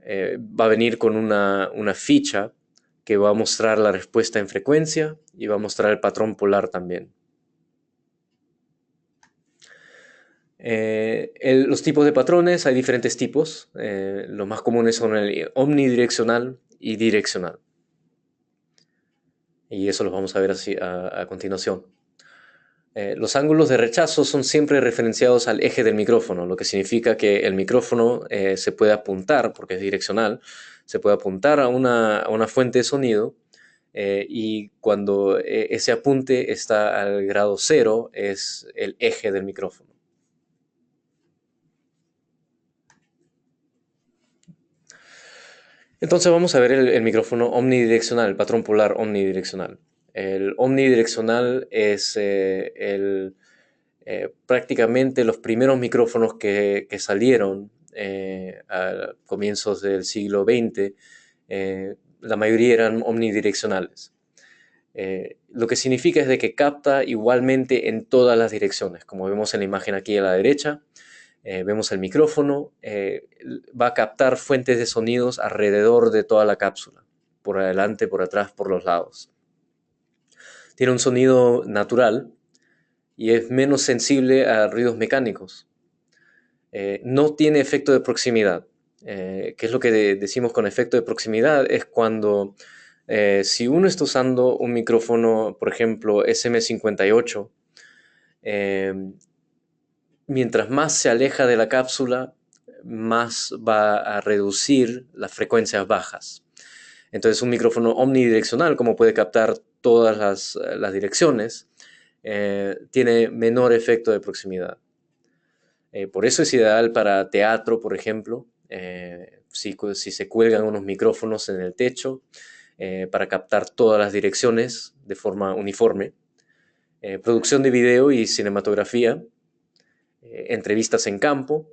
va a venir con una ficha que va a mostrar la respuesta en frecuencia y va a mostrar el patrón polar también. Los tipos de patrones, hay diferentes tipos. Los más comunes son el omnidireccional y direccional. Y eso los vamos a ver así a continuación. Los ángulos de rechazo son siempre referenciados al eje del micrófono, lo que significa que el micrófono se puede apuntar, porque es direccional, se puede apuntar a una fuente de sonido y cuando ese apunte está al grado cero es el eje del micrófono. Entonces vamos a ver el micrófono omnidireccional, el patrón polar omnidireccional. El omnidireccional es prácticamente los primeros micrófonos que salieron a comienzos del siglo XX. La mayoría eran omnidireccionales. Lo que significa es de que capta igualmente en todas las direcciones. Como vemos en la imagen aquí a la derecha, vemos el micrófono, va a captar fuentes de sonidos alrededor de toda la cápsula, por adelante, por atrás, por los lados. Tiene un sonido natural y es menos sensible a ruidos mecánicos. No tiene efecto de proximidad. ¿Qué es lo que decimos con efecto de proximidad? Es cuando si uno está usando un micrófono, por ejemplo, SM58, mientras más se aleja de la cápsula, más va a reducir las frecuencias bajas. Entonces un micrófono omnidireccional, como puede captar todas las direcciones, tiene menor efecto de proximidad. Por eso es ideal para teatro, por ejemplo, si se cuelgan unos micrófonos en el techo para captar todas las direcciones de forma uniforme. Producción de video y cinematografía, entrevistas en campo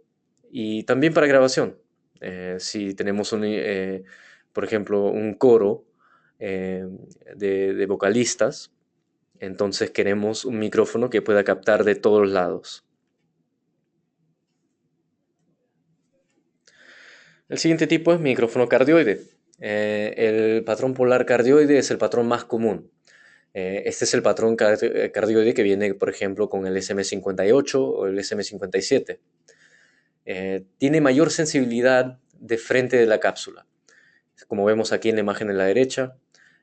y también para grabación. Si tenemos, por ejemplo, un coro de vocalistas, entonces queremos un micrófono que pueda captar de todos lados. El siguiente tipo es micrófono cardioide. El patrón polar cardioide es el patrón más común. Este es el patrón cardioide que viene, por ejemplo, con el SM58 o el SM57. Tiene mayor sensibilidad de frente de la cápsula. Como vemos aquí en la imagen en la derecha,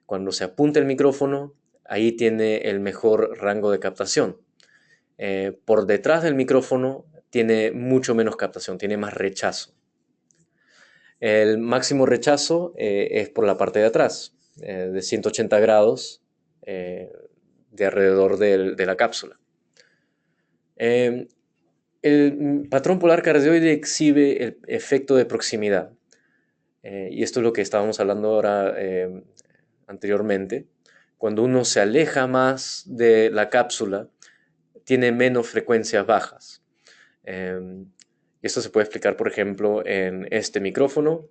cuando se apunta el micrófono, ahí tiene el mejor rango de captación. Por detrás del micrófono tiene mucho menos captación, tiene más rechazo. El máximo rechazo es por la parte de atrás, de 180 grados de alrededor de la cápsula. El patrón polar cardioide exhibe el efecto de proximidad. Y esto es lo que estábamos hablando ahora anteriormente. Cuando uno se aleja más de la cápsula, tiene menos frecuencias bajas. Esto se puede explicar, por ejemplo, en este micrófono.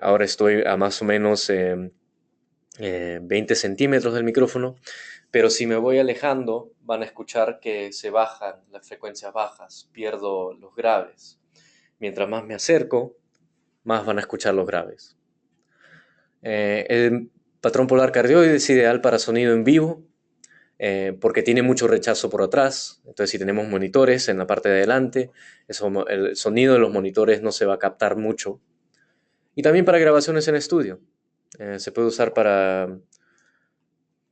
Ahora estoy a más o menos 20 centímetros del micrófono, pero si me voy alejando van a escuchar que se bajan las frecuencias bajas, pierdo los graves. Mientras más me acerco, más van a escuchar los graves. El patrón polar cardioide es ideal para sonido en vivo, porque tiene mucho rechazo por atrás. Entonces si tenemos monitores en la parte de adelante, el sonido de los monitores no se va a captar mucho. Y también para grabaciones en estudio. Se puede usar para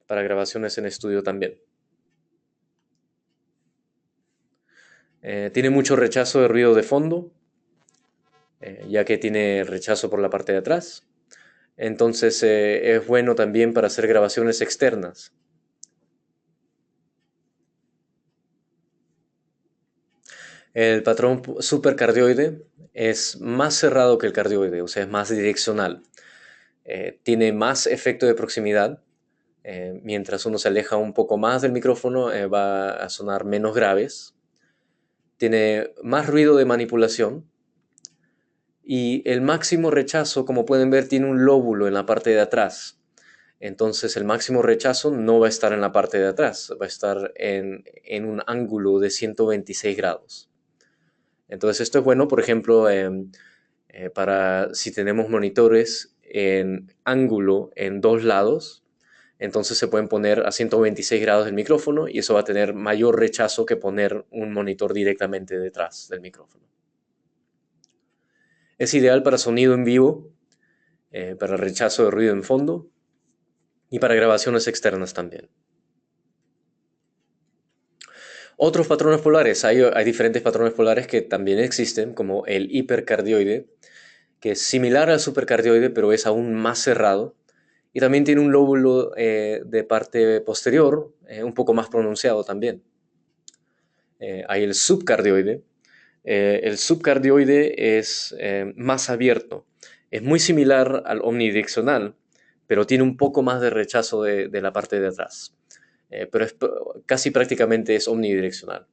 grabaciones en estudio también. Tiene mucho rechazo de ruido de fondo, ya que tiene rechazo por la parte de atrás. Entonces es bueno también para hacer grabaciones externas. El patrón supercardioide es más cerrado que el cardioide, o sea, es más direccional. Tiene más efecto de proximidad. Mientras uno se aleja un poco más del micrófono, va a sonar menos graves. Tiene más ruido de manipulación. Y el máximo rechazo, como pueden ver, tiene un lóbulo en la parte de atrás. Entonces el máximo rechazo no va a estar en la parte de atrás, va a estar en un ángulo de 126 grados. Entonces esto es bueno, por ejemplo, Para si tenemos monitores en ángulo en dos lados, entonces se pueden poner a 126 grados del micrófono y eso va a tener mayor rechazo que poner un monitor directamente detrás del micrófono. Es ideal para sonido en vivo, para rechazo de ruido en fondo y para grabaciones externas también. Otros patrones polares, hay diferentes patrones polares que también existen, como el hipercardioide, que es similar al supercardioide, pero es aún más cerrado. Y también tiene un lóbulo de parte posterior, un poco más pronunciado también. Hay el subcardioide. El subcardioide es más abierto. Es muy similar al omnidireccional, pero tiene un poco más de rechazo de la parte de atrás. Pero casi prácticamente es omnidireccional.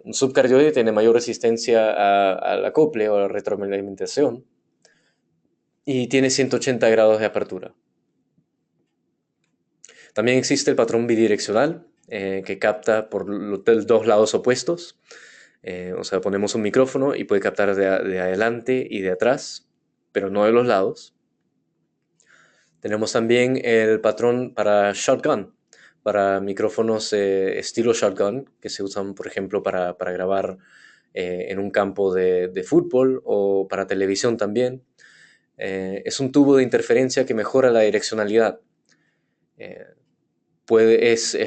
Un subcardioide tiene mayor resistencia al acople o a la retroalimentación y tiene 180 grados de apertura. También existe el patrón bidireccional, que capta por los dos lados opuestos. O sea, ponemos un micrófono y puede captar de adelante y de atrás, pero no de los lados. Tenemos también el patrón para shotgun, para micrófonos estilo shotgun, que se usan, por ejemplo, para grabar en un campo de fútbol o para televisión también. Es un tubo de interferencia que mejora la direccionalidad. Es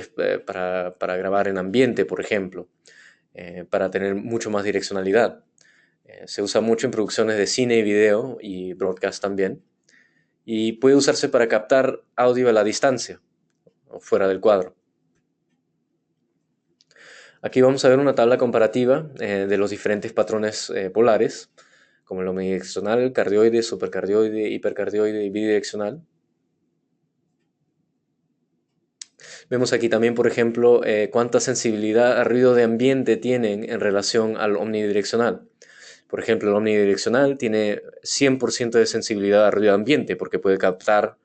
para grabar en ambiente, por ejemplo, para tener mucho más direccionalidad. Se usa mucho en producciones de cine y video y broadcast también. Y puede usarse para captar audio a la distancia o fuera del cuadro. Aquí vamos a ver una tabla comparativa de los diferentes patrones polares, como el omnidireccional, cardioide, supercardioide, hipercardioide y bidireccional. Vemos aquí también, por ejemplo, cuánta sensibilidad a ruido de ambiente tienen en relación al omnidireccional. Por ejemplo, el omnidireccional tiene 100% de sensibilidad a ruido de ambiente porque puede captar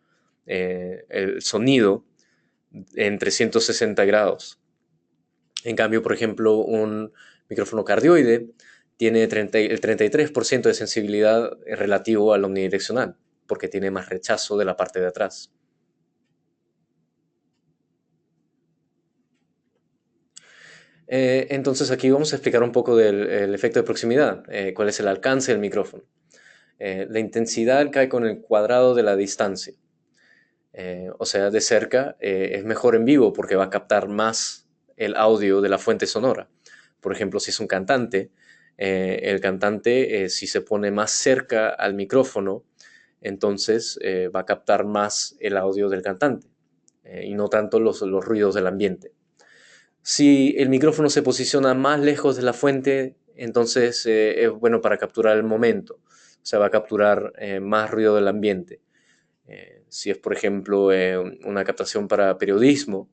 el sonido en 360 grados. En cambio, por ejemplo, un micrófono cardioide tiene el 33% de sensibilidad relativo al omnidireccional porque tiene más rechazo de la parte de atrás. Entonces aquí vamos a explicar un poco del efecto de proximidad, cuál es el alcance del micrófono. La intensidad cae con el cuadrado de la distancia. O sea, de cerca es mejor en vivo porque va a captar más el audio de la fuente sonora. Por ejemplo, si es un cantante, el cantante si se pone más cerca al micrófono, entonces va a captar más el audio del cantante y no tanto los ruidos del ambiente. Si el micrófono se posiciona más lejos de la fuente, entonces es bueno para capturar el momento. O sea, va a capturar más ruido del ambiente. Si es, por ejemplo, una captación para periodismo,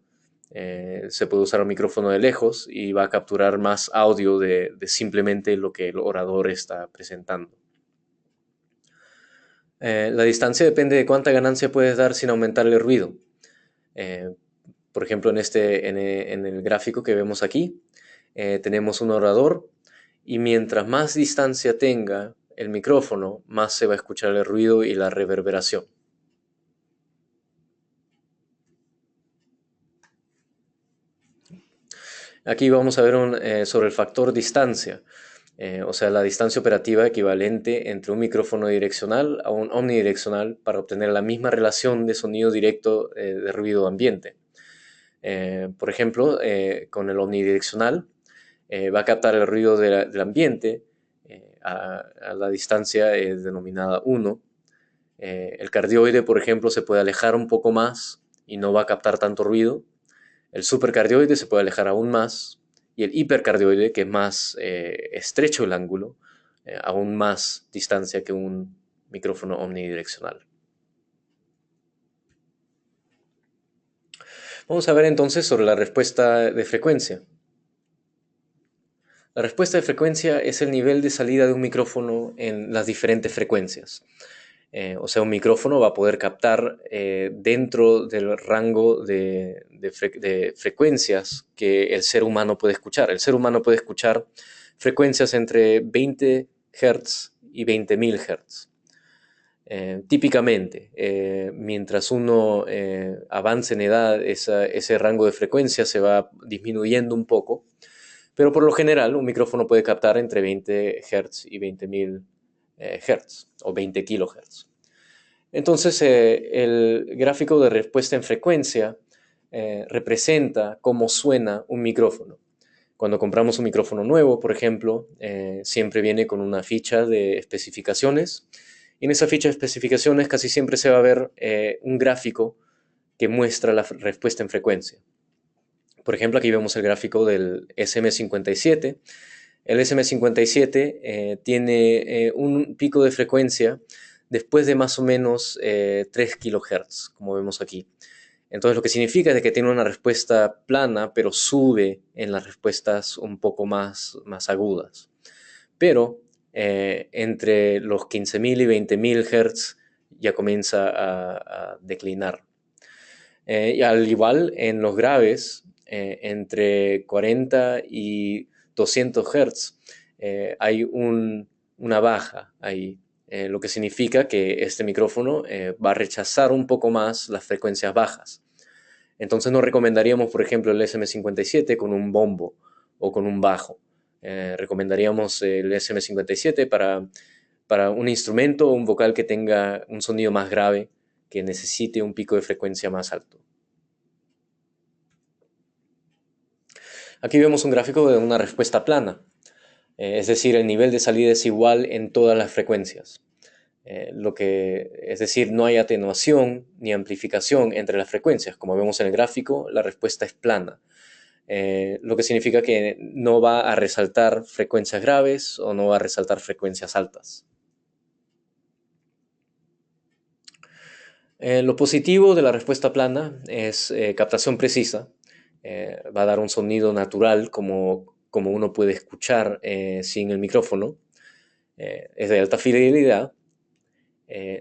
se puede usar un micrófono de lejos y va a capturar más audio de simplemente lo que el orador está presentando. La distancia depende de cuánta ganancia puedes dar sin aumentar el ruido. Por ejemplo, en el gráfico que vemos aquí, tenemos un orador y mientras más distancia tenga el micrófono, más se va a escuchar el ruido y la reverberación. Aquí vamos a ver sobre el factor distancia, o sea, la distancia operativa equivalente entre un micrófono direccional a un omnidireccional para obtener la misma relación de sonido directo de ruido ambiente. Por ejemplo, con el omnidireccional va a captar el ruido del ambiente a la distancia denominada 1. El cardioide, por ejemplo, se puede alejar un poco más y no va a captar tanto ruido. El supercardioide se puede alejar aún más y el hipercardioide, que es más estrecho el ángulo, aún más distancia que un micrófono omnidireccional. Vamos a ver entonces sobre la respuesta de frecuencia. La respuesta de frecuencia es el nivel de salida de un micrófono en las diferentes frecuencias. O sea, un micrófono va a poder captar dentro del rango de frecuencias que el ser humano puede escuchar. El ser humano puede escuchar frecuencias entre 20 Hz y 20.000 Hz. Típicamente, mientras uno avance en edad, ese rango de frecuencia se va disminuyendo un poco, pero por lo general un micrófono puede captar entre 20 Hz y 20.000 Hz o 20 kHz. Entonces, el gráfico de respuesta en frecuencia representa cómo suena un micrófono. Cuando compramos un micrófono nuevo, por ejemplo, siempre viene con una ficha de especificaciones. Y en esa ficha de especificaciones casi siempre se va a ver un gráfico que muestra la respuesta en frecuencia. Por ejemplo, aquí vemos el gráfico del SM57. El SM57 tiene un pico de frecuencia después de más o menos 3 kHz, como vemos aquí. Entonces lo que significa es que tiene una respuesta plana, pero sube en las respuestas un poco más agudas. Pero entre los 15.000 y 20.000 Hz ya comienza a declinar. Y al igual en los graves, entre 40 y 200 Hz hay una baja ahí, lo que significa que este micrófono va a rechazar un poco más las frecuencias bajas. Entonces no recomendaríamos, por ejemplo, el SM57 con un bombo o con un bajo. Recomendaríamos el SM57 para un instrumento o un vocal que tenga un sonido más grave, que necesite un pico de frecuencia más alto. Aquí vemos un gráfico de una respuesta plana, es decir, el nivel de salida es igual en todas las frecuencias. Es decir, no hay atenuación ni amplificación entre las frecuencias. Como vemos en el gráfico, la respuesta es plana, lo que significa que no va a resaltar frecuencias graves o no va a resaltar frecuencias altas. Lo positivo de la respuesta plana es captación precisa. Va a dar un sonido natural como uno puede escuchar sin el micrófono. Es de alta fidelidad.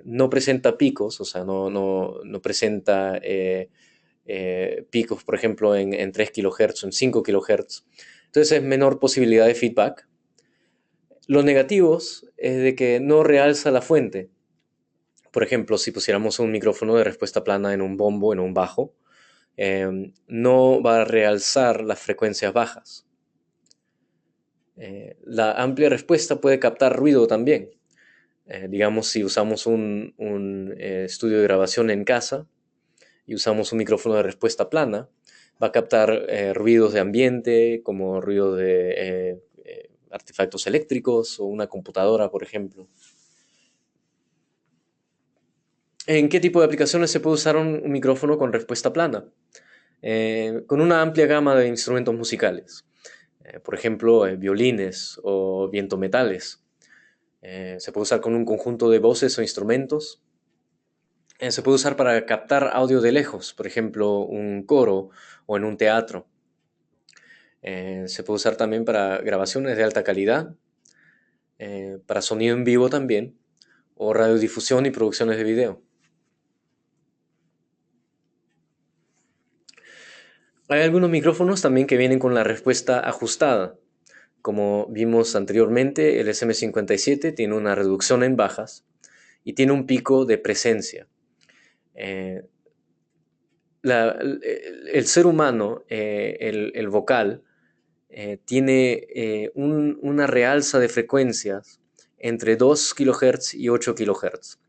No presenta picos, o sea, no presenta picos, por ejemplo, en 3 kHz o en 5 kHz. Entonces es menor posibilidad de feedback. Los negativos es de que no realza la fuente. Por ejemplo, si pusiéramos un micrófono de respuesta plana en un bombo, en un bajo, no va a realzar las frecuencias bajas. La amplia respuesta puede captar ruido también. Digamos, si usamos un estudio de grabación en casa y usamos un micrófono de respuesta plana, va a captar ruidos de ambiente, como ruidos de artefactos eléctricos o una computadora, por ejemplo. ¿En qué tipo de aplicaciones se puede usar un micrófono con respuesta plana? Con una amplia gama de instrumentos musicales. Por ejemplo, violines o vientometales. Se puede usar con un conjunto de voces o instrumentos. Se puede usar para captar audio de lejos, por ejemplo, un coro o en un teatro. Se puede usar también para grabaciones de alta calidad, para sonido en vivo también, o radiodifusión y producciones de video. Hay algunos micrófonos también que vienen con la respuesta ajustada. Como vimos anteriormente, el SM57 tiene una reducción en bajas y tiene un pico de presencia. El ser humano, el vocal, tiene una realza de frecuencias entre 2 kHz y 8 kHz.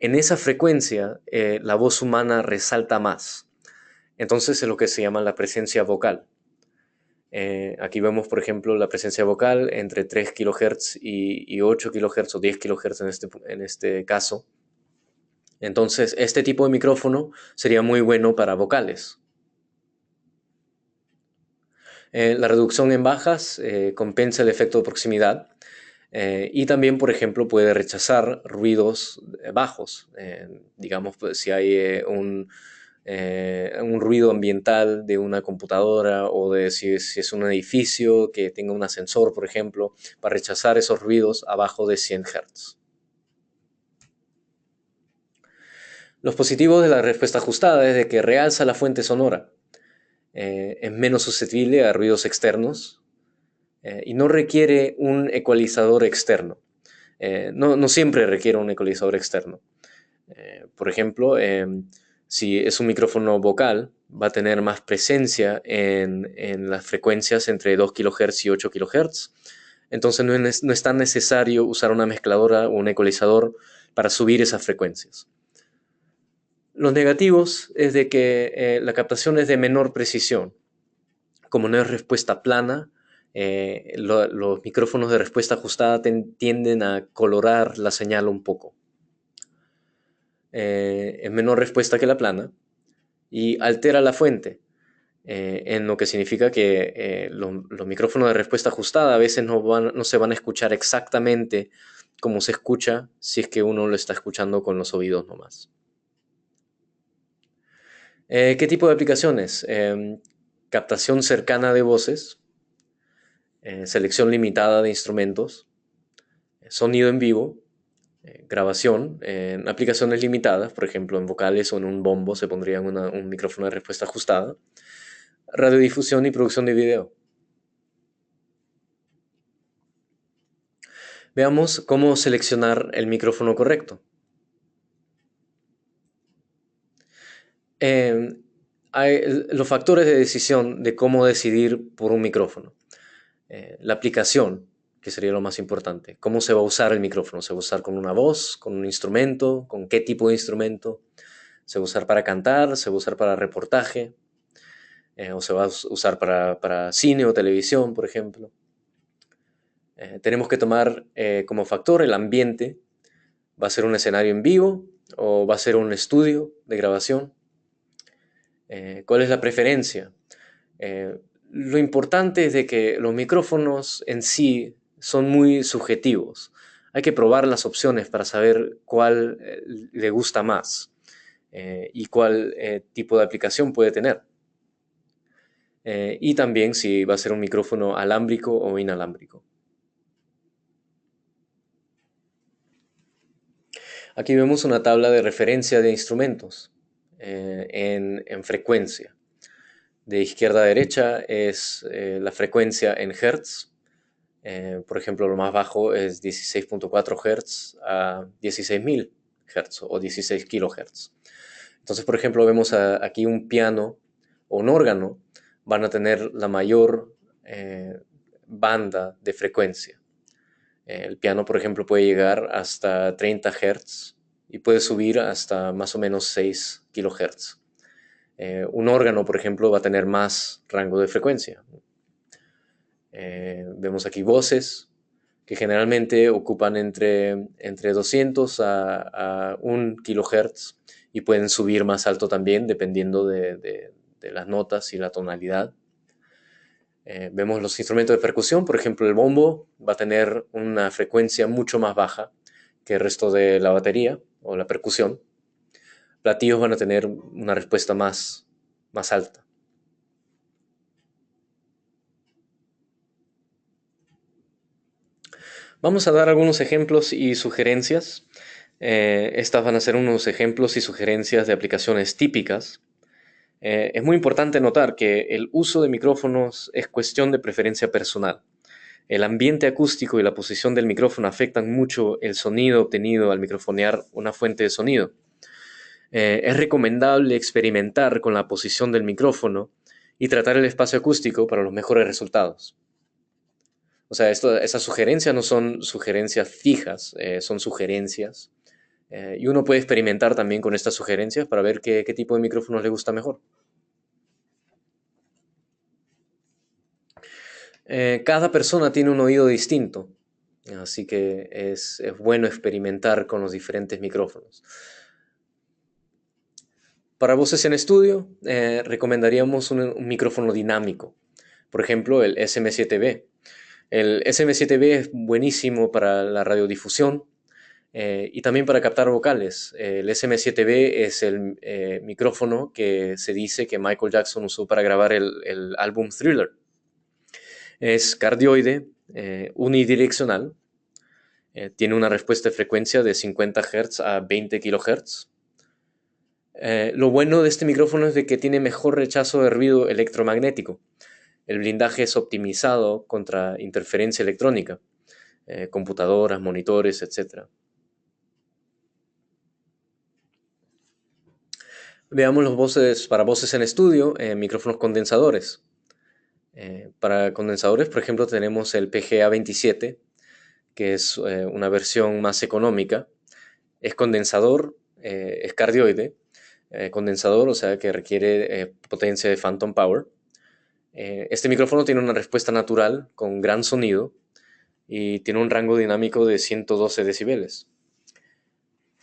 En esa frecuencia, la voz humana resalta más. Entonces es lo que se llama la presencia vocal. Aquí vemos, por ejemplo, la presencia vocal entre 3 kHz y 8 kHz o 10 kHz en este caso. Entonces, este tipo de micrófono sería muy bueno para vocales. La reducción en bajas compensa el efecto de proximidad y también, por ejemplo, puede rechazar ruidos bajos. Digamos, pues, si hay un ruido ambiental de una computadora o de si es un edificio que tenga un ascensor, por ejemplo, para rechazar esos ruidos abajo de 100 Hz. Los positivos de la respuesta ajustada es de que realza la fuente sonora, es menos susceptible a ruidos externos y no requiere un ecualizador externo. no siempre requiere un ecualizador externo. Por ejemplo, si es un micrófono vocal, va a tener más presencia en las frecuencias entre 2 kHz y 8 kHz. Entonces no es tan necesario usar una mezcladora o un ecualizador para subir esas frecuencias. Los negativos es de que la captación es de menor precisión. Como no es respuesta plana, los micrófonos de respuesta ajustada tienden a colorar la señal un poco. Es menor respuesta que la plana y altera la fuente, en lo que significa que los micrófonos de respuesta ajustada a veces no se van a escuchar exactamente como se escucha si es que uno lo está escuchando con los oídos nomás. ¿Qué tipo de aplicaciones? Captación cercana de voces, selección limitada de instrumentos, sonido en vivo, grabación en aplicaciones limitadas, por ejemplo en vocales o en un bombo se pondría un micrófono de respuesta ajustada, radiodifusión y producción de video. Veamos cómo seleccionar el micrófono correcto. Hay los factores de decisión de cómo decidir por un micrófono. La aplicación, que sería lo más importante. ¿Cómo se va a usar el micrófono? ¿Se va a usar con una voz, con un instrumento? ¿Con qué tipo de instrumento? ¿Se va a usar para cantar? ¿Se va a usar para reportaje? ¿O se va a usar para cine o televisión, por ejemplo? Tenemos que tomar como factor el ambiente. ¿Va a ser un escenario en vivo o va a ser un estudio de grabación? ¿Cuál es la preferencia? Lo importante es de que los micrófonos en sí son muy subjetivos. Hay que probar las opciones para saber cuál le gusta más y cuál tipo de aplicación puede tener. Y también si va a ser un micrófono alámbrico o inalámbrico. Aquí vemos una tabla de referencia de instrumentos en frecuencia. De izquierda a derecha es la frecuencia en hertz. Por ejemplo, lo más bajo es 16.4 Hz a 16.000 Hz o 16 kHz. Entonces, por ejemplo, vemos aquí un piano o un órgano van a tener la mayor banda de frecuencia. El piano, por ejemplo, puede llegar hasta 30 Hz y puede subir hasta más o menos 6 kHz. Un órgano, por ejemplo, va a tener más rango de frecuencia. Vemos aquí voces que generalmente ocupan entre 200 a 1 kHz y pueden subir más alto también dependiendo de las notas y la tonalidad. Vemos los instrumentos de percusión, por ejemplo el bombo va a tener una frecuencia mucho más baja que el resto de la batería o la percusión. Platillos van a tener una respuesta más alta. Vamos a dar algunos ejemplos y sugerencias. Estas van a ser unos ejemplos y sugerencias de aplicaciones típicas. Es muy importante notar que el uso de micrófonos es cuestión de preferencia personal. El ambiente acústico y la posición del micrófono afectan mucho el sonido obtenido al microfonear una fuente de sonido. Es recomendable experimentar con la posición del micrófono y tratar el espacio acústico para los mejores resultados. O sea, esas sugerencias no son sugerencias fijas, son sugerencias. Y uno puede experimentar también con estas sugerencias para ver qué tipo de micrófonos le gusta mejor. Cada persona tiene un oído distinto, así que es bueno experimentar con los diferentes micrófonos. Para voces en estudio, recomendaríamos un micrófono dinámico. Por ejemplo, el SM7B. El SM7B es buenísimo para la radiodifusión y también para captar vocales. El SM7B es el micrófono que se dice que Michael Jackson usó para grabar el álbum Thriller. Es cardioide, unidireccional, tiene una respuesta de frecuencia de 50 Hz a 20 kHz. Lo bueno de este micrófono es de que tiene mejor rechazo de ruido electromagnético. El blindaje es optimizado contra interferencia electrónica. computadoras, monitores, etc. Veamos los voces para voces en estudio, micrófonos condensadores. Para condensadores, por ejemplo, tenemos el PGA27, que es una versión más económica. Es condensador, es cardioide, condensador, o sea que requiere potencia de phantom power. Este micrófono tiene una respuesta natural con gran sonido y tiene un rango dinámico de 112 decibeles.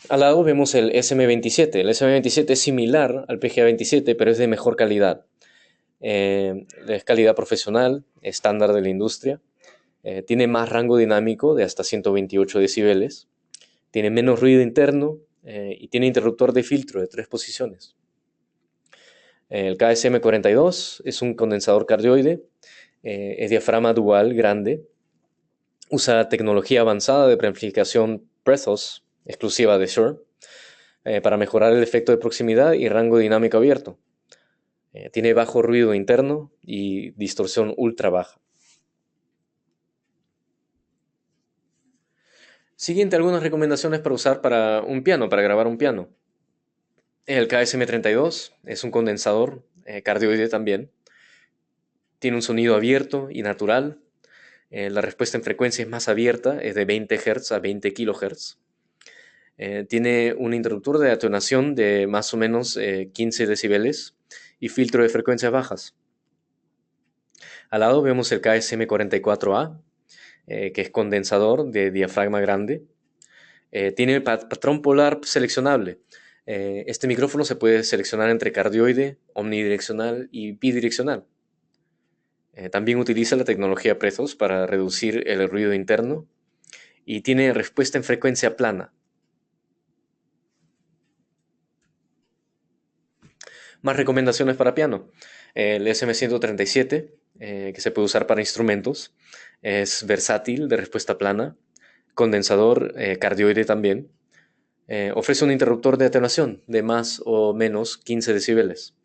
Al lado vemos el SM27. El SM27 es similar al PGA27, pero es de mejor calidad. Es calidad profesional, estándar de la industria. Tiene más rango dinámico de hasta 128 decibeles. Tiene menos ruido interno y tiene interruptor de filtro de 3 posiciones. El KSM42 es un condensador cardioide. Es diafragma dual grande. Usa tecnología avanzada de preamplificación Prethos, exclusiva de Shure, para mejorar el efecto de proximidad y rango dinámico abierto. Tiene bajo ruido interno y distorsión ultra baja. Siguiente, algunas recomendaciones para usar para un piano, para grabar un piano. El KSM32 es un condensador cardioide también. Tiene un sonido abierto y natural. La respuesta en frecuencia es más abierta, es de 20 Hz a 20 kHz. Tiene un interruptor de atenuación de más o menos 15 decibeles y filtro de frecuencias bajas. Al lado vemos el KSM44A, que es condensador de diafragma grande. Tiene patrón polar seleccionable. Este micrófono se puede seleccionar entre cardioide, omnidireccional y bidireccional. También utiliza la tecnología Prethos para reducir el ruido interno y tiene respuesta en frecuencia plana. Más recomendaciones para piano. El SM137, que se puede usar para instrumentos, es versátil, de respuesta plana, condensador cardioide también. Ofrece un interruptor de atenuación de más o menos 15 decibeles.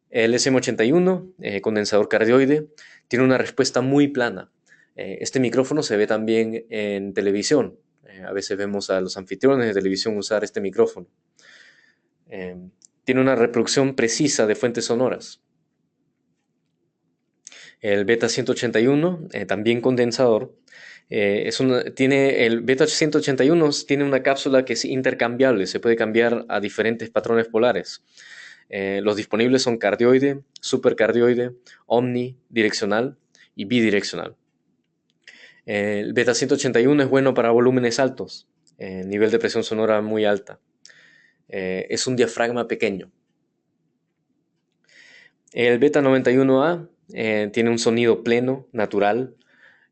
El SM81, condensador cardioide, tiene una respuesta muy plana. Este micrófono se ve también en televisión. A veces vemos a los anfitriones de televisión usar este micrófono. Tiene una reproducción precisa de fuentes sonoras. El Beta 181, también condensador, el Beta 181 tiene una cápsula que es intercambiable, se puede cambiar a diferentes patrones polares. Los disponibles son cardioide, supercardioide, omnidireccional y bidireccional. El Beta 181 es bueno para volúmenes altos, nivel de presión sonora muy alta. Es un diafragma pequeño. El Beta 91A tiene un sonido pleno, natural,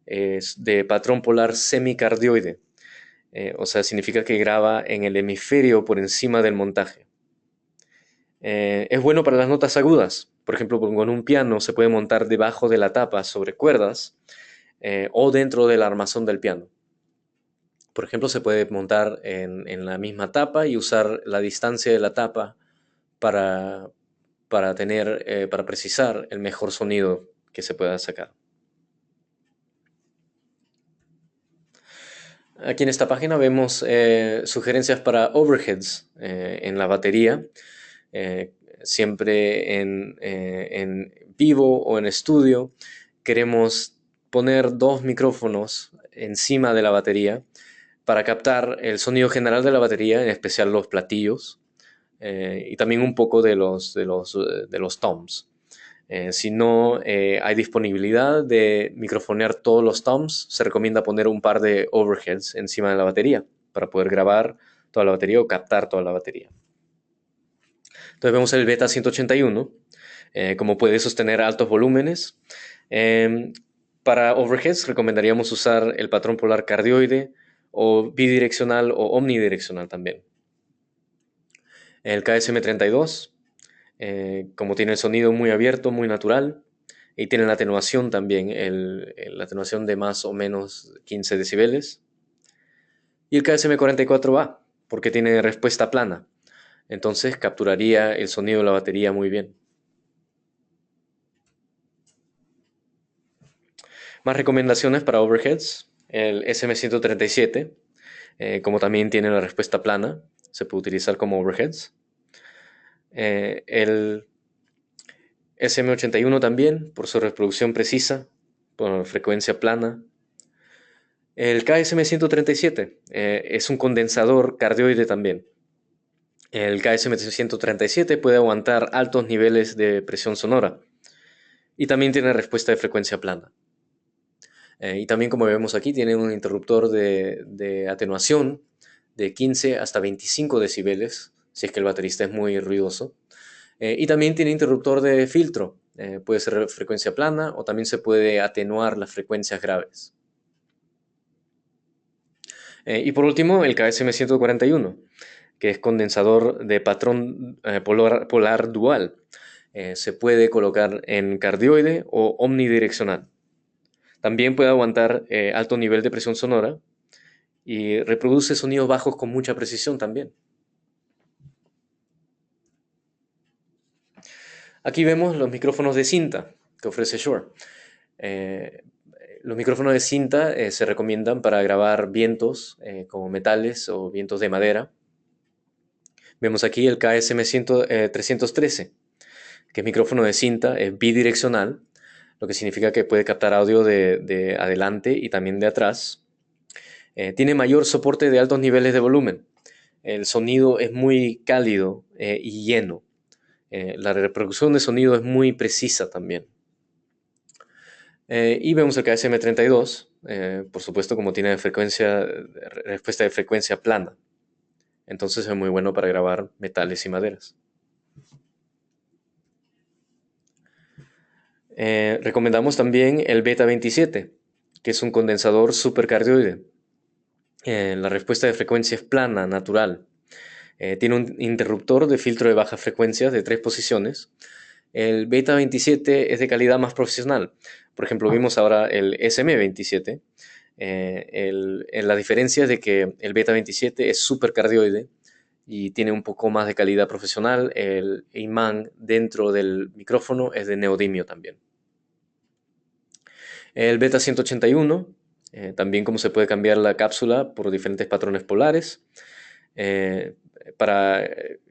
es de patrón polar semicardioide. O sea, significa que graba en el hemisferio por encima del montaje. Es bueno para las notas agudas. Por ejemplo, con un piano se puede montar debajo de la tapa sobre cuerdas o dentro del armazón del piano. Por ejemplo, se puede montar en la misma tapa y usar la distancia de la tapa para precisar el mejor sonido que se pueda sacar. Aquí en esta página vemos sugerencias para overheads en la batería, siempre en vivo o en estudio. Queremos poner 2 micrófonos encima de la batería para captar el sonido general de la batería, en especial los platillos, y también un poco de los toms. Si no hay disponibilidad de microfonear todos los toms, se recomienda poner un par de overheads encima de la batería para poder grabar toda la batería o captar toda la batería. Entonces vemos el Beta 181, como puede sostener altos volúmenes. Para overheads recomendaríamos usar el patrón polar cardioide o bidireccional o omnidireccional también. El KSM32, como tiene el sonido muy abierto, muy natural, y tiene la atenuación también, la atenuación de más o menos 15 decibeles. Y el KSM44A, porque tiene respuesta plana, entonces capturaría el sonido de la batería muy bien. Más recomendaciones para overheads. El SM137, como también tiene la respuesta plana, se puede utilizar como overheads. El SM81 también, por su reproducción precisa, por frecuencia plana. El KSM137 es un condensador cardioide también. El KSM137 puede aguantar altos niveles de presión sonora y también tiene respuesta de frecuencia plana. Y también, como vemos aquí, tiene un interruptor de atenuación de 15 hasta 25 decibeles, si es que el baterista es muy ruidoso. Y también tiene interruptor de filtro, puede ser frecuencia plana o también se puede atenuar las frecuencias graves. Y por último, el KSM141, que es condensador de patrón polar dual. Se puede colocar en cardioide o omnidireccional. También puede aguantar alto nivel de presión sonora y reproduce sonidos bajos con mucha precisión también. Aquí vemos los micrófonos de cinta que ofrece Shure. Eh, los micrófonos de cinta se recomiendan para grabar vientos como metales o vientos de madera. Vemos aquí el KSM313, que es micrófono de cinta, es bidireccional, lo que significa que puede captar audio de adelante y también de atrás. Tiene mayor soporte de altos niveles de volumen. El sonido es muy cálido y lleno. La reproducción de sonido es muy precisa también. Y vemos el KSM32, por supuesto, como tiene respuesta de frecuencia plana. Entonces es muy bueno para grabar metales y maderas. Recomendamos también el Beta 27, que es un condensador supercardioide. La respuesta de frecuencia es plana, natural. Tiene un interruptor de filtro de bajas frecuencias de 3 posiciones. El Beta 27 es de calidad más profesional. Por ejemplo, vimos ahora el SM27. La diferencia es de que el Beta 27 es supercardioide y tiene un poco más de calidad profesional. El imán dentro del micrófono es de neodimio también. El Beta 181, también como se puede cambiar la cápsula por diferentes patrones polares. Para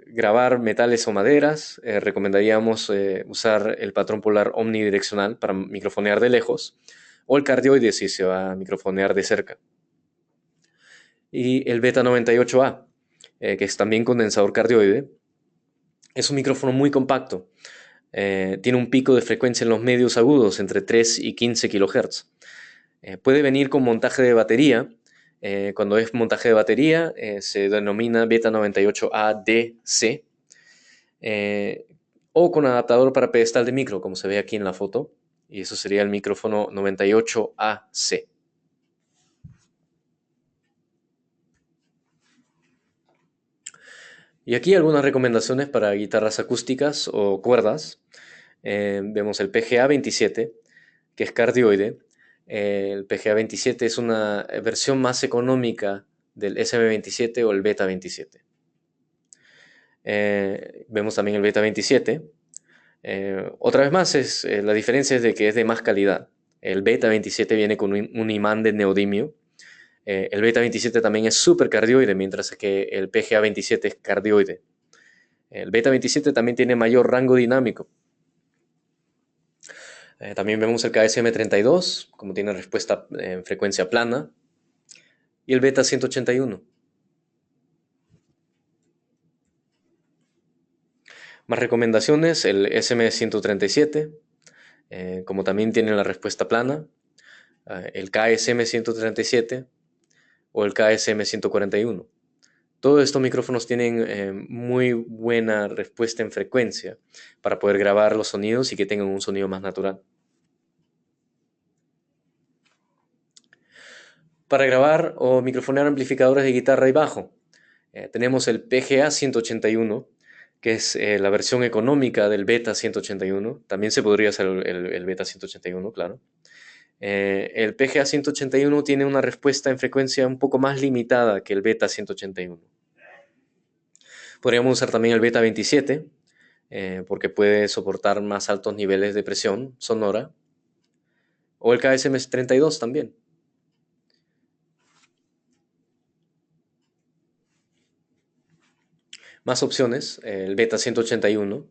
grabar metales o maderas, recomendaríamos usar el patrón polar omnidireccional para microfonear de lejos o el cardioide si se va a microfonear de cerca. Y el Beta 98A, que es también condensador cardioide, es un micrófono muy compacto. Tiene un pico de frecuencia en los medios agudos entre 3 y 15 kHz. Puede venir con montaje de batería. Cuando es montaje de batería se denomina Beta 98ADC, o con adaptador para pedestal de micro, como se ve aquí en la foto, y eso sería el micrófono 98AC. Y aquí algunas recomendaciones para guitarras acústicas o cuerdas. Vemos el PGA 27, que es cardioide. El PGA 27 es una versión más económica del SM27 o el Beta 27. Vemos también el Beta 27. Otra vez más, la diferencia es de que es de más calidad. El Beta 27 viene con un imán de neodimio. El Beta 27 también es supercardioide, mientras que el PGA 27 es cardioide. El Beta 27 también tiene mayor rango dinámico. También vemos el KSM32, como tiene respuesta en frecuencia plana, y el Beta 181. Más recomendaciones, el SM137, como también tiene la respuesta plana, el KSM137 o el KSM141. Todos estos micrófonos tienen muy buena respuesta en frecuencia para poder grabar los sonidos y que tengan un sonido más natural. Para grabar o microfonear amplificadores de guitarra y bajo, tenemos el PGA 181, que es la versión económica del Beta 181. También se podría hacer el Beta 181, claro. El PGA 181 tiene una respuesta en frecuencia un poco más limitada que el Beta 181. Podríamos usar también el Beta 27, porque puede soportar más altos niveles de presión sonora. o el KSM32 también. Más opciones, el Beta 181.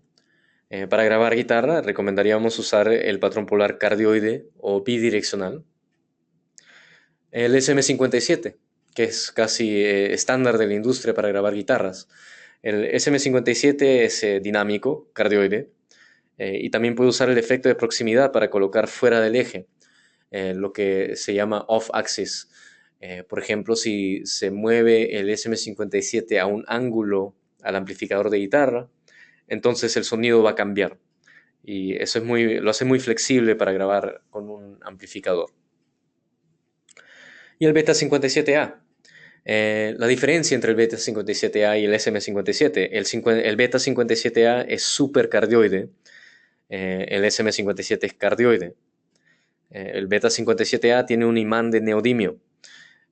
Para grabar guitarra recomendaríamos usar el patrón polar cardioide o bidireccional. El SM57, que es casi estándar de la industria para grabar guitarras. El SM57 es dinámico, cardioide, y también puede usar el efecto de proximidad para colocar fuera del eje, lo que se llama off-axis. Por ejemplo, si se mueve el SM57 a un ángulo al amplificador de guitarra, entonces el sonido va a cambiar. Y eso lo hace muy flexible para grabar con un amplificador. Y el Beta 57A. La diferencia entre el Beta 57A y el SM57. El Beta 57A es supercardioide. El SM57 es cardioide. El Beta 57A tiene un imán de neodimio.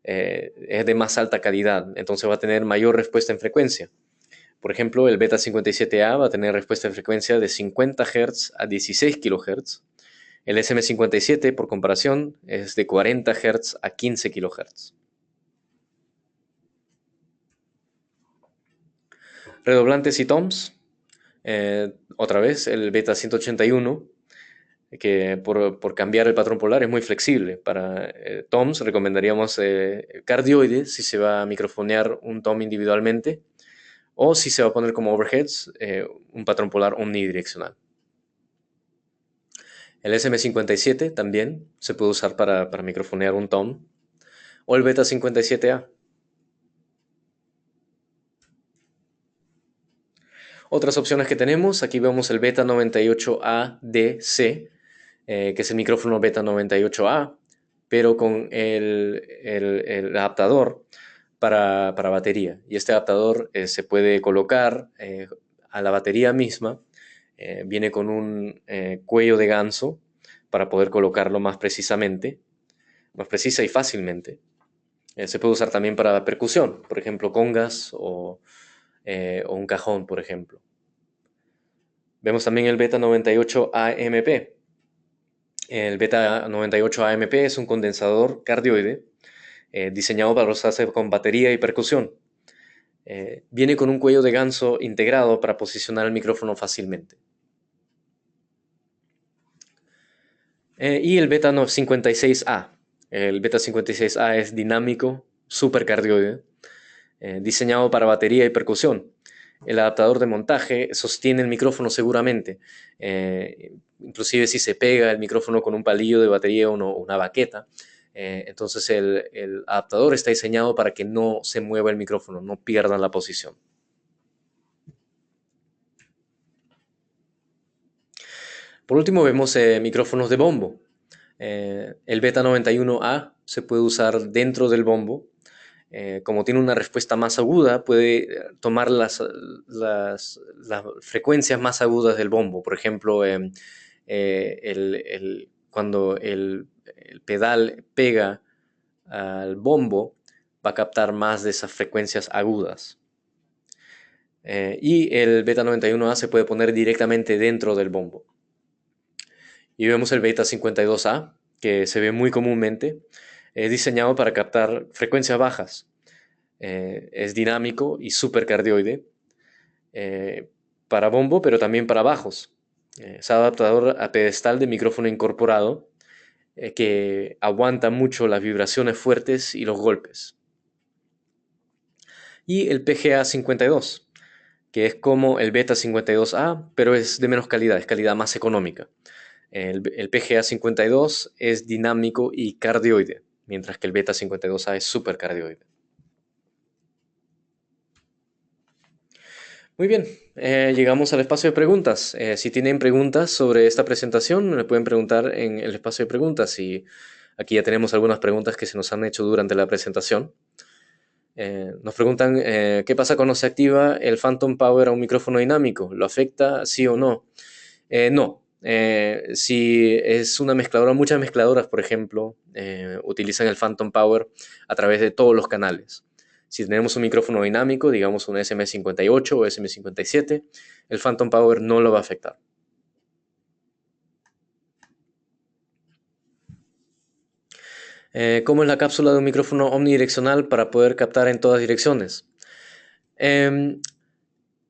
Es de más alta calidad, entonces va a tener mayor respuesta en frecuencia. Por ejemplo, el Beta 57A va a tener respuesta en frecuencia de 50 Hz a 16 kHz. El SM57, por comparación, es de 40 Hz a 15 kHz. Redoblantes y toms. Otra vez, el Beta 181, que por cambiar el patrón polar es muy flexible. Para toms recomendaríamos cardioide si se va a microfonear un tom individualmente, o si se va a poner como overheads, un patrón polar omnidireccional. El SM57 también se puede usar para microfonear un tom, o el Beta 57A. Otras opciones que tenemos, aquí vemos el Beta 98A-DC, que es el micrófono Beta 98A, pero con el adaptador para batería. Y este adaptador se puede colocar a la batería misma. Viene con un cuello de ganso para poder colocarlo más precisamente, más precisa y fácilmente. Se puede usar también para percusión, por ejemplo, congas o un cajón, por ejemplo. Vemos también el Beta 98 AMP. El Beta 98 AMP es un condensador cardioide diseñado para usarse con batería y percusión. Viene con un cuello de ganso integrado para posicionar el micrófono fácilmente. Y el Beta 56A. El Beta 56A es dinámico, supercardioide, diseñado para batería y percusión. El adaptador de montaje sostiene el micrófono seguramente. Inclusive si se pega el micrófono con un palillo de batería o una baqueta, entonces el adaptador está diseñado para que no se mueva el micrófono, no pierdan la posición. Por último vemos micrófonos de bombo. El Beta 91A se puede usar dentro del bombo. Como tiene una respuesta más aguda, puede tomar las frecuencias más agudas del bombo. Por ejemplo, cuando el pedal pega al bombo, va a captar más de esas frecuencias agudas. Y el Beta 91A se puede poner directamente dentro del bombo. Y vemos el Beta 52A, que se ve muy comúnmente. Es diseñado para captar frecuencias bajas. Es dinámico y supercardioide para bombo, pero también para bajos. Es adaptador a pedestal de micrófono incorporado que aguanta mucho las vibraciones fuertes y los golpes. Y el PGA 52, que es como el Beta 52A, pero es de menos calidad, es calidad más económica. El PGA 52 es dinámico y cardioide, mientras que el Beta 52A es supercardioide. Muy bien, llegamos al espacio de preguntas. Si tienen preguntas sobre esta presentación, me pueden preguntar en el espacio de preguntas. Y aquí ya tenemos algunas preguntas que se nos han hecho durante la presentación. Nos preguntan, ¿qué pasa cuando se activa el Phantom Power a un micrófono dinámico? ¿Lo afecta, sí o no? No. Si es una mezcladora, muchas mezcladoras, por ejemplo, utilizan el Phantom Power a través de todos los canales. Si tenemos un micrófono dinámico, digamos un SM58 o SM57, el Phantom Power no lo va a afectar. ¿Cómo es la cápsula de un micrófono omnidireccional para poder captar en todas direcciones? Em,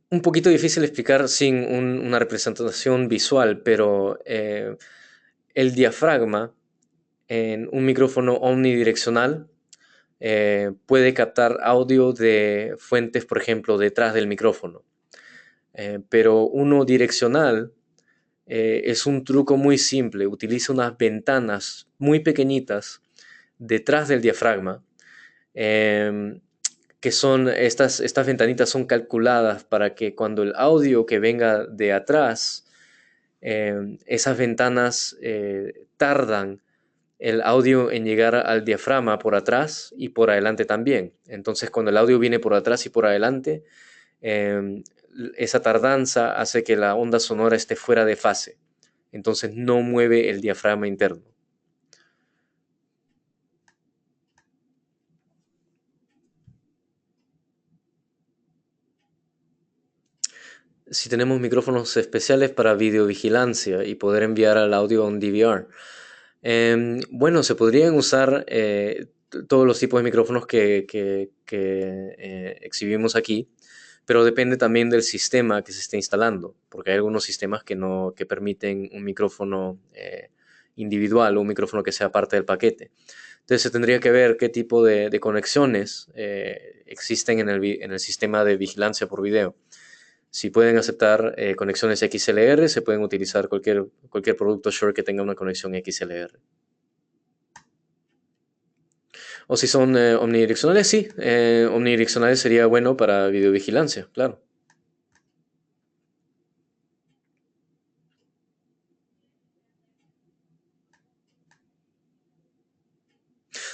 un poquito difícil explicar sin una representación visual, pero el diafragma en un micrófono omnidireccional puede captar audio de fuentes, por ejemplo, detrás del micrófono. Pero uno direccional es un truco muy simple. Utiliza unas ventanas muy pequeñitas detrás del diafragma, eh, que son estas ventanitas son calculadas para que cuando el audio que venga de atrás, esas ventanas tardan el audio en llegar al diafragma por atrás y por adelante también. Entonces, cuando el audio viene por atrás y por adelante, eh, esa tardanza hace que la onda sonora esté fuera de fase. Entonces, no mueve el diafragma interno. Si tenemos micrófonos especiales para videovigilancia y poder enviar el audio a un DVR. Bueno, se podrían usar todos los tipos de micrófonos que exhibimos aquí, pero depende también del sistema que se esté instalando, porque hay algunos sistemas que permiten un micrófono individual o un micrófono que sea parte del paquete. Entonces se tendría que ver qué tipo de conexiones existen en el sistema de vigilancia por video. Si pueden aceptar conexiones XLR, se pueden utilizar cualquier producto Shure que tenga una conexión XLR. O si son omnidireccionales, sí. Omnidireccionales sería bueno para videovigilancia, claro.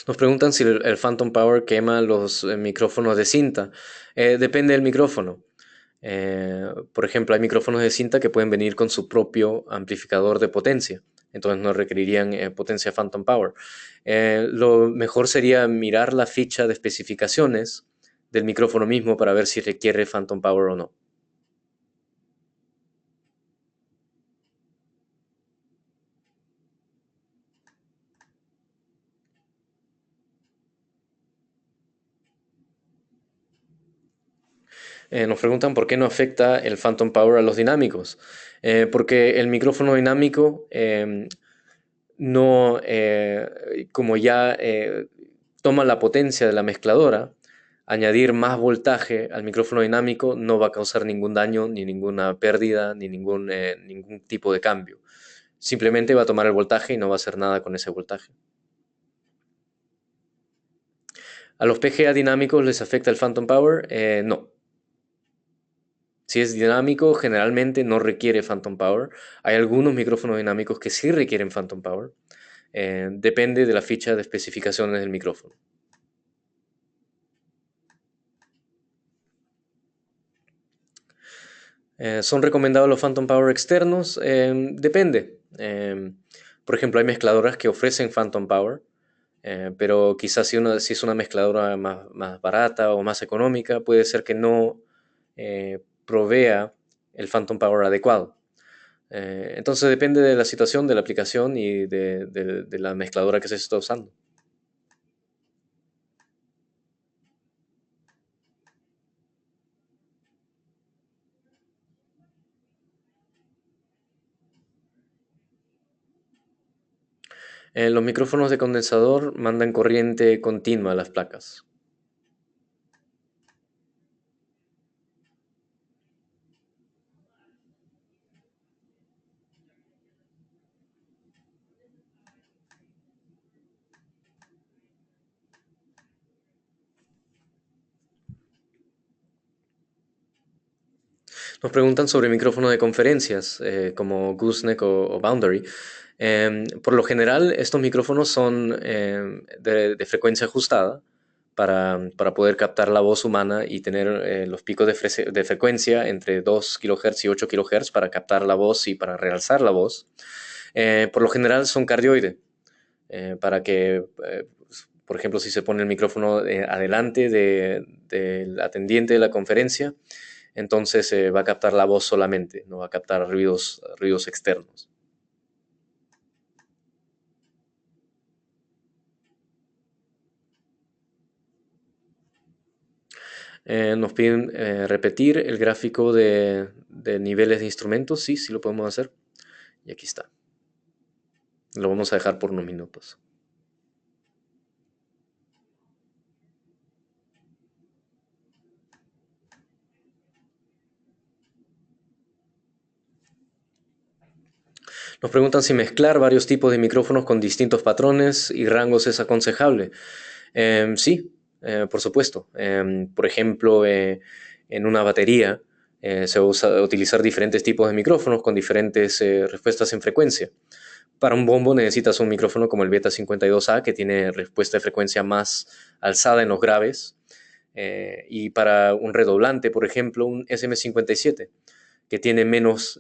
Nos preguntan si el Phantom Power quema los micrófonos de cinta. Depende del micrófono. Por ejemplo, hay micrófonos de cinta que pueden venir con su propio amplificador de potencia. Entonces no requerirían potencia Phantom Power. Lo mejor sería mirar la ficha de especificaciones del micrófono mismo para ver si requiere Phantom Power o no. Nos preguntan por qué no afecta el Phantom Power a los dinámicos. Porque el micrófono dinámico no, como ya toma la potencia de la mezcladora, añadir más voltaje al micrófono dinámico no va a causar ningún daño, ni ninguna pérdida, ni ningún tipo de cambio. Simplemente va a tomar el voltaje y no va a hacer nada con ese voltaje. ¿A los PGA dinámicos les afecta el Phantom Power? No. Si es dinámico, generalmente no requiere Phantom Power. Hay algunos micrófonos dinámicos que sí requieren Phantom Power. Depende de la ficha de especificaciones del micrófono. ¿Son recomendados los Phantom Power externos? Depende. Por ejemplo, hay mezcladoras que ofrecen Phantom Power, pero quizás si es una mezcladora más barata o más económica, puede ser que no provea el Phantom Power adecuado. Entonces depende de la situación, de la aplicación y de la mezcladora que se está usando. Los micrófonos de condensador mandan corriente continua a las placas. Nos preguntan sobre micrófonos de conferencias como Gooseneck o Boundary. Por lo general, estos micrófonos son de frecuencia ajustada para poder captar la voz humana y tener los picos de frecuencia entre 2 kHz y 8 kHz para captar la voz y para realzar la voz. Por lo general son cardioide, para que, por ejemplo, si se pone el micrófono adelante del atendiente de la conferencia, entonces va a captar la voz solamente, no va a captar ruidos externos. Nos piden repetir el gráfico de niveles de instrumentos. Sí, sí lo podemos hacer. Y aquí está. Lo vamos a dejar por unos minutos. Nos preguntan si mezclar varios tipos de micrófonos con distintos patrones y rangos es aconsejable. Sí, por supuesto. Por ejemplo, en una batería se usa utilizar diferentes tipos de micrófonos con diferentes respuestas en frecuencia. Para un bombo necesitas un micrófono como el Beta 52A que tiene respuesta de frecuencia más alzada en los graves. Y para un redoblante, por ejemplo, un SM57 que tiene menos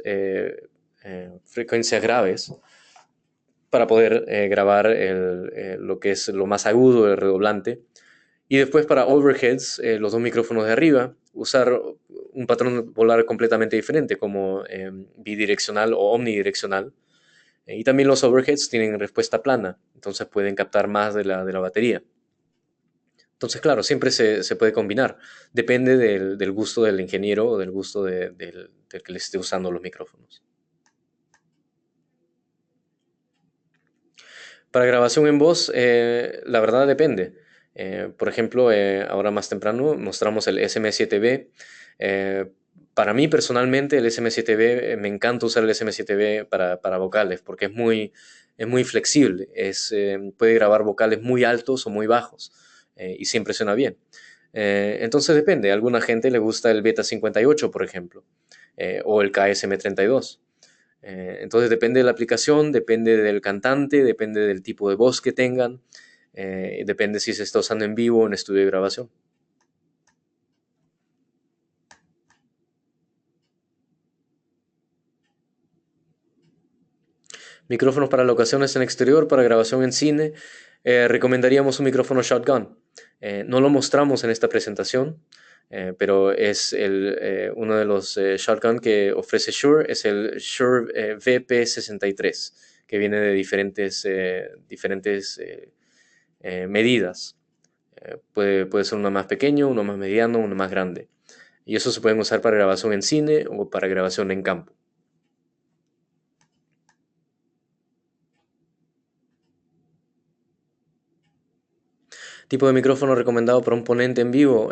frecuencias graves para poder grabar lo que es lo más agudo del redoblante. Y después para overheads, los dos micrófonos de arriba, usar un patrón polar completamente diferente, como bidireccional o omnidireccional. Y también los overheads tienen respuesta plana, entonces pueden captar más de la batería. Entonces, claro, siempre se puede combinar. Depende del gusto del ingeniero o del gusto del que le esté usando los micrófonos. Para grabación en voz, la verdad depende. Por ejemplo, ahora más temprano mostramos el SM7B. Eh, para mí personalmente el SM7B, me encanta usar el SM7B para vocales porque es muy flexible. Puede grabar vocales muy altos o muy bajos y siempre suena bien. Entonces depende. A alguna gente le gusta el Beta 58, por ejemplo, o el KSM32. Entonces depende de la aplicación, depende del cantante, depende del tipo de voz que tengan, depende si se está usando en vivo o en estudio de grabación. Micrófonos para locaciones en exterior, para grabación en cine. Recomendaríamos un micrófono shotgun. No lo mostramos en esta presentación, pero es uno de los shotgun que ofrece Shure, es el Shure VP63, que viene de diferentes medidas. Puede ser uno más pequeño, uno más mediano, uno más grande. Y eso se pueden usar para grabación en cine o para grabación en campo. Tipo de micrófono recomendado para un ponente en vivo.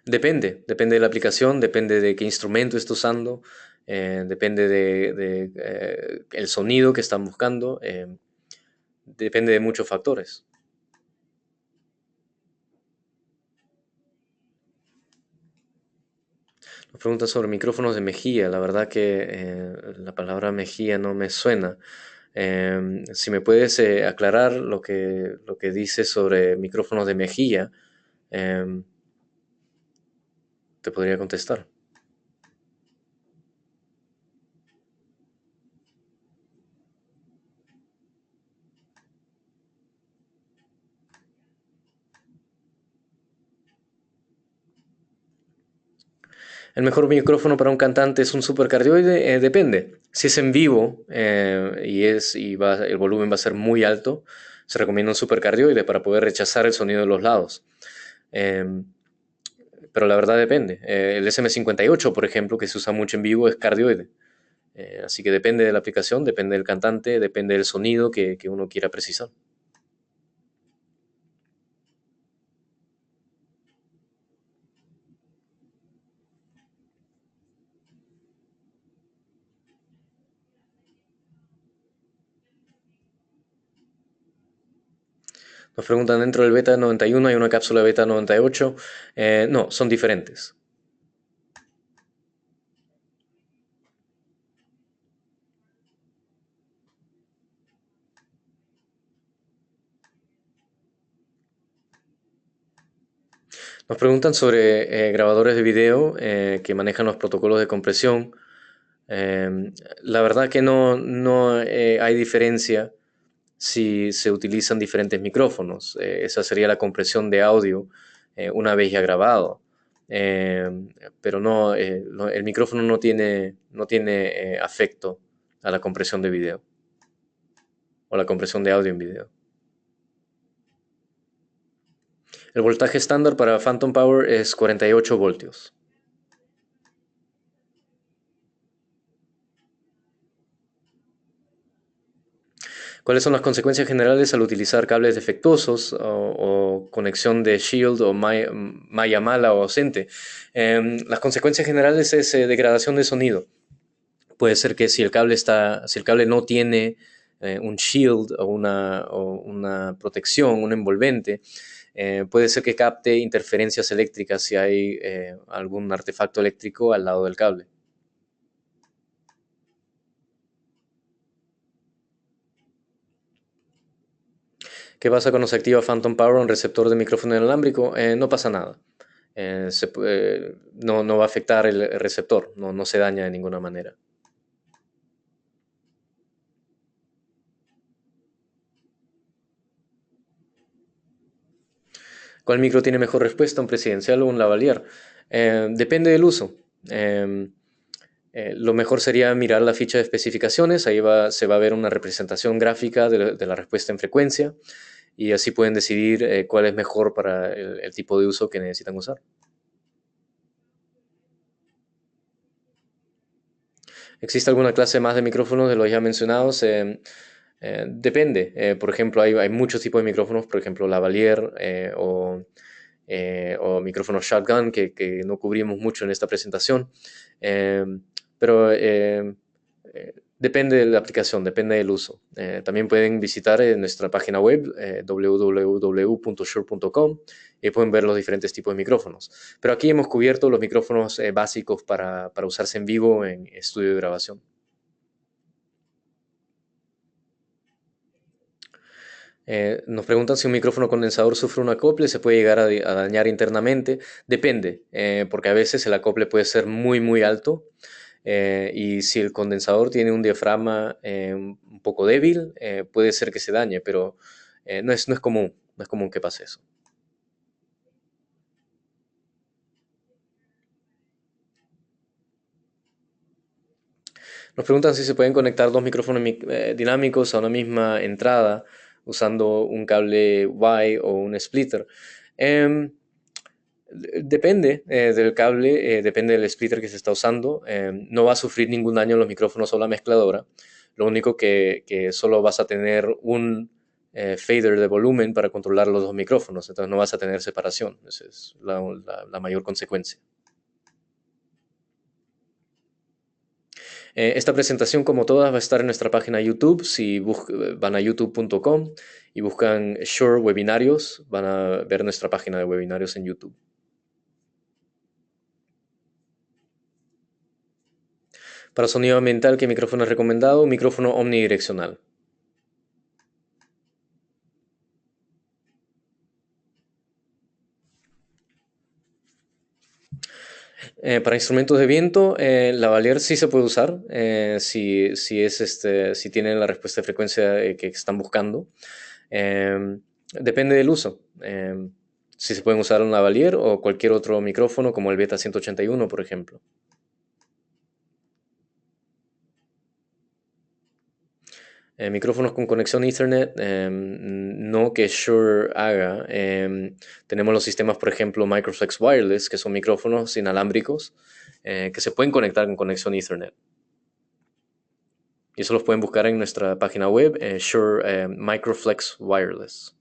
Depende de la aplicación, depende de qué instrumento esté usando, depende de el sonido que están buscando, depende de muchos factores. Nos preguntan sobre micrófonos de mejilla. La verdad que la palabra mejilla no me suena. Si me puedes aclarar lo que dices sobre micrófonos de mejilla, em, te podría contestar. El mejor micrófono para un cantante es un supercardioide, depende. Si es en vivo el volumen va a ser muy alto, se recomienda un supercardioide para poder rechazar el sonido de los lados. Em, pero la verdad depende. El SM58, por ejemplo, que se usa mucho en vivo, es cardioide. Así que depende de la aplicación, depende del cantante, depende del sonido que uno quiera precisar. Nos preguntan, ¿dentro del beta 91 hay una cápsula beta 98? No, son diferentes. Nos preguntan sobre grabadores de video que manejan los protocolos de compresión. La verdad que no hay diferencia si se utilizan diferentes micrófonos. Esa sería la compresión de audio una vez ya grabado. Eh, pero el micrófono no tiene afecto a la compresión de video o la compresión de audio en video. El voltaje estándar para Phantom Power es 48 voltios. ¿Cuáles son las consecuencias generales al utilizar cables defectuosos o conexión de Shield o malla mala o ausente? Las consecuencias generales es degradación de sonido. Puede ser que si el cable no tiene un shield o una protección, un envolvente, puede ser que capte interferencias eléctricas si hay algún artefacto eléctrico al lado del cable. ¿Qué pasa cuando se activa Phantom Power, un receptor de micrófono inalámbrico? No pasa nada. No va a afectar el receptor, no se daña de ninguna manera. ¿Cuál micro tiene mejor respuesta, un presidencial o un lavalier? Depende del uso. Lo mejor sería mirar la ficha de especificaciones, ahí se va a ver una representación gráfica de la respuesta en frecuencia y así pueden decidir cuál es mejor para el tipo de uso que necesitan usar. ¿Existe alguna clase más de micrófonos de los ya mencionados? Depende. Por ejemplo, hay muchos tipos de micrófonos, por ejemplo, lavalier o micrófonos shotgun que no cubrimos mucho en esta presentación. Eh, pero depende de la aplicación, depende del uso. También pueden visitar nuestra página web www.shure.com y pueden ver los diferentes tipos de micrófonos. Pero aquí hemos cubierto los micrófonos básicos para usarse en vivo en estudio de grabación. Nos preguntan si un micrófono condensador sufre un acople, se puede llegar a dañar internamente. Depende, porque a veces el acople puede ser muy, muy alto. Y si el condensador tiene un diafragma un poco débil, puede ser que se dañe, pero no es común, no es común que pase eso. Nos preguntan si se pueden conectar dos micrófonos dinámicos a una misma entrada usando un cable Y o un splitter. Em, Depende del cable, depende del splitter que se está usando. No va a sufrir ningún daño en los micrófonos o la mezcladora. Lo único que solo vas a tener un fader de volumen para controlar los dos micrófonos. Entonces no vas a tener separación. Esa es la mayor consecuencia. Esta presentación, como todas, va a estar en nuestra página YouTube. Si van a youtube.com y buscan Shure Webinarios, van a ver nuestra página de webinarios en YouTube. Para sonido ambiental, ¿qué micrófono es recomendado? Un micrófono omnidireccional. Para instrumentos de viento, lavalier sí se puede usar si tienen la respuesta de frecuencia que están buscando. Depende del uso. Si se pueden usar un lavalier o cualquier otro micrófono como el Beta 181, por ejemplo. Micrófonos con conexión Ethernet, no que Shure haga. Tenemos los sistemas, por ejemplo, Microflex Wireless, que son micrófonos inalámbricos que se pueden conectar con conexión Ethernet. Y eso los pueden buscar en nuestra página web, Shure Microflex Wireless.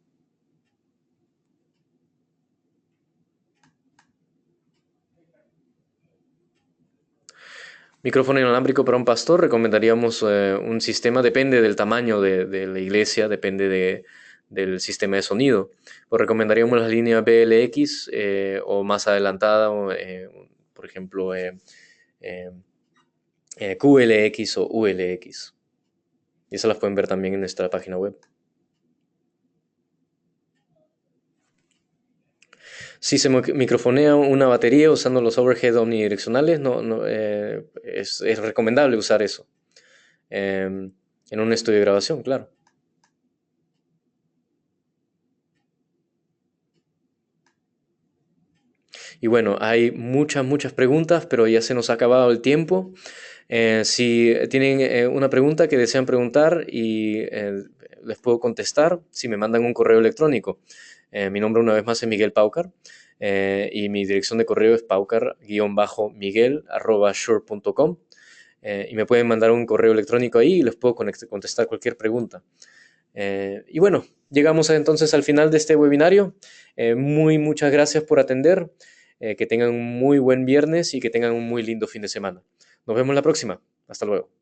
Micrófono inalámbrico para un pastor, recomendaríamos un sistema, depende del tamaño de la iglesia, depende del sistema de sonido. Pues recomendaríamos las líneas BLX o más adelantada, por ejemplo, QLX o ULX. Y esas las pueden ver también en nuestra página web. Si se microfonea una batería usando los overhead omnidireccionales, es recomendable usar eso en un estudio de grabación, claro. Y bueno, hay muchas preguntas, pero ya se nos ha acabado el tiempo. Si tienen una pregunta que desean preguntar y les puedo contestar, si me mandan un correo electrónico. Mi nombre una vez más es Miguel Paucar y mi dirección de correo es paucar-miguel@shure.com. Y me pueden mandar un correo electrónico ahí y les puedo contestar cualquier pregunta. Y bueno, llegamos entonces al final de este webinario. Muchas gracias por atender. Que tengan un muy buen viernes y que tengan un muy lindo fin de semana. Nos vemos la próxima. Hasta luego.